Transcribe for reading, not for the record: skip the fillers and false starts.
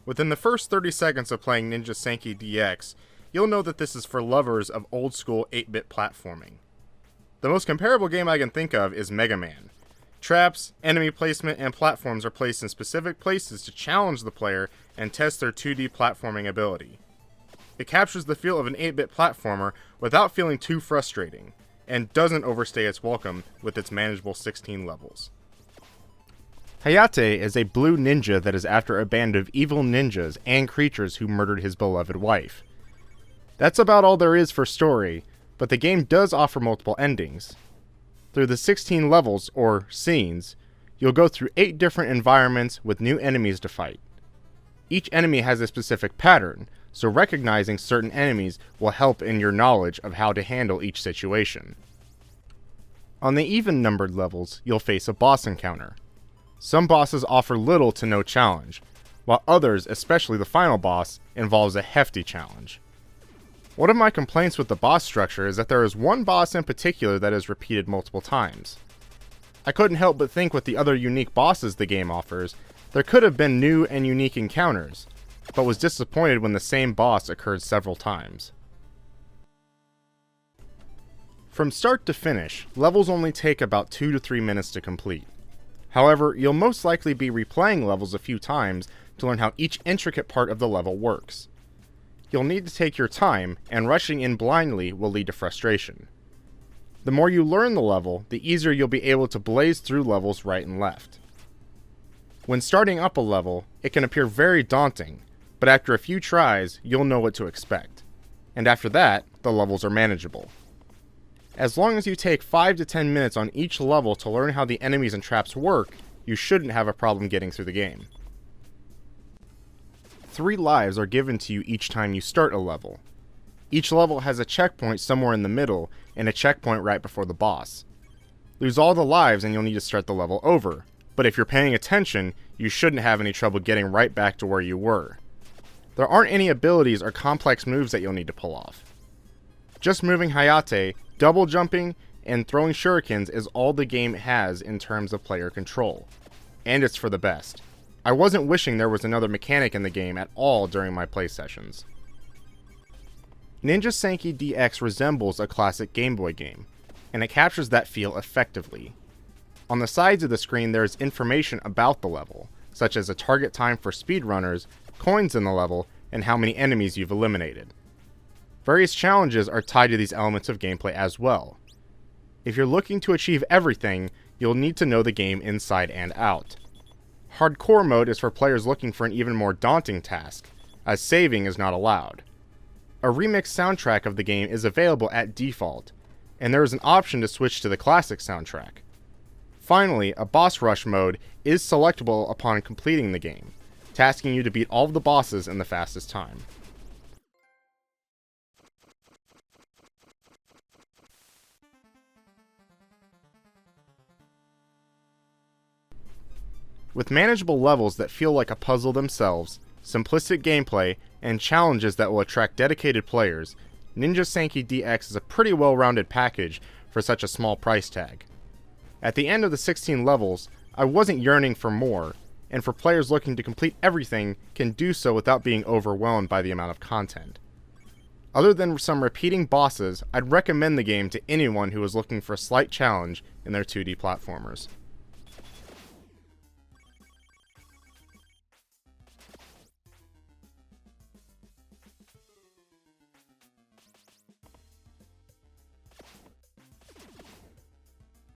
Within the first 30 seconds of playing Ninja Senki DX, you'll know that this is for lovers of old-school 8-bit platforming. The most comparable game I can think of is Mega Man. Traps, enemy placement, and platforms are placed in specific places to challenge the player and test their 2D platforming ability. It captures the feel of an 8-bit platformer without feeling too frustrating, and doesn't overstay its welcome with its manageable 16 levels. Hayate is a blue ninja that is after a band of evil ninjas and creatures who murdered his beloved wife. That's about all there is for story, but the game does offer multiple endings. Through the 16 levels, or scenes, you'll go through 8 different environments with new enemies to fight. Each enemy has a specific pattern, so recognizing certain enemies will help in your knowledge of how to handle each situation. On the even-numbered levels, you'll face a boss encounter. Some bosses offer little to no challenge, while others, especially the final boss, involves a hefty challenge. One of my complaints with the boss structure is that there is one boss in particular that is repeated multiple times. I couldn't help but think with the other unique bosses the game offers, there could have been new and unique encounters, but was disappointed when the same boss occurred several times. From start to finish, levels only take about 2 to 3 minutes to complete. However, you'll most likely be replaying levels a few times to learn how each intricate part of the level works. You'll need to take your time, and rushing in blindly will lead to frustration. The more you learn the level, the easier you'll be able to blaze through levels right and left. When starting up a level, it can appear very daunting, but after a few tries, you'll know what to expect. And after that, the levels are manageable. As long as you take 5 to 10 minutes on each level to learn how the enemies and traps work, you shouldn't have a problem getting through the game. 3 lives are given to you each time you start a level. Each level has a checkpoint somewhere in the middle, and a checkpoint right before the boss. Lose all the lives and you'll need to start the level over, but if you're paying attention, you shouldn't have any trouble getting right back to where you were. There aren't any abilities or complex moves that you'll need to pull off. Just moving Hayate, double jumping, and throwing shurikens is all the game has in terms of player control. And it's for the best. I wasn't wishing there was another mechanic in the game at all during my play sessions. Ninja Senki DX resembles a classic Game Boy game, and it captures that feel effectively. On the sides of the screen there is information about the level, such as a target time for speedrunners, coins in the level, and how many enemies you've eliminated. Various challenges are tied to these elements of gameplay as well. If you're looking to achieve everything, you'll need to know the game inside and out. Hardcore mode is for players looking for an even more daunting task, as saving is not allowed. A remixed soundtrack of the game is available at default, and there is an option to switch to the classic soundtrack. Finally, a boss rush mode is selectable upon completing the game, tasking you to beat all of the bosses in the fastest time. With manageable levels that feel like a puzzle themselves, simplistic gameplay, and challenges that will attract dedicated players, Ninja Senki DX is a pretty well-rounded package for such a small price tag. At the end of the 16 levels, I wasn't yearning for more, and for players looking to complete everything can do so without being overwhelmed by the amount of content. Other than some repeating bosses, I'd recommend the game to anyone who is looking for a slight challenge in their 2D platformers.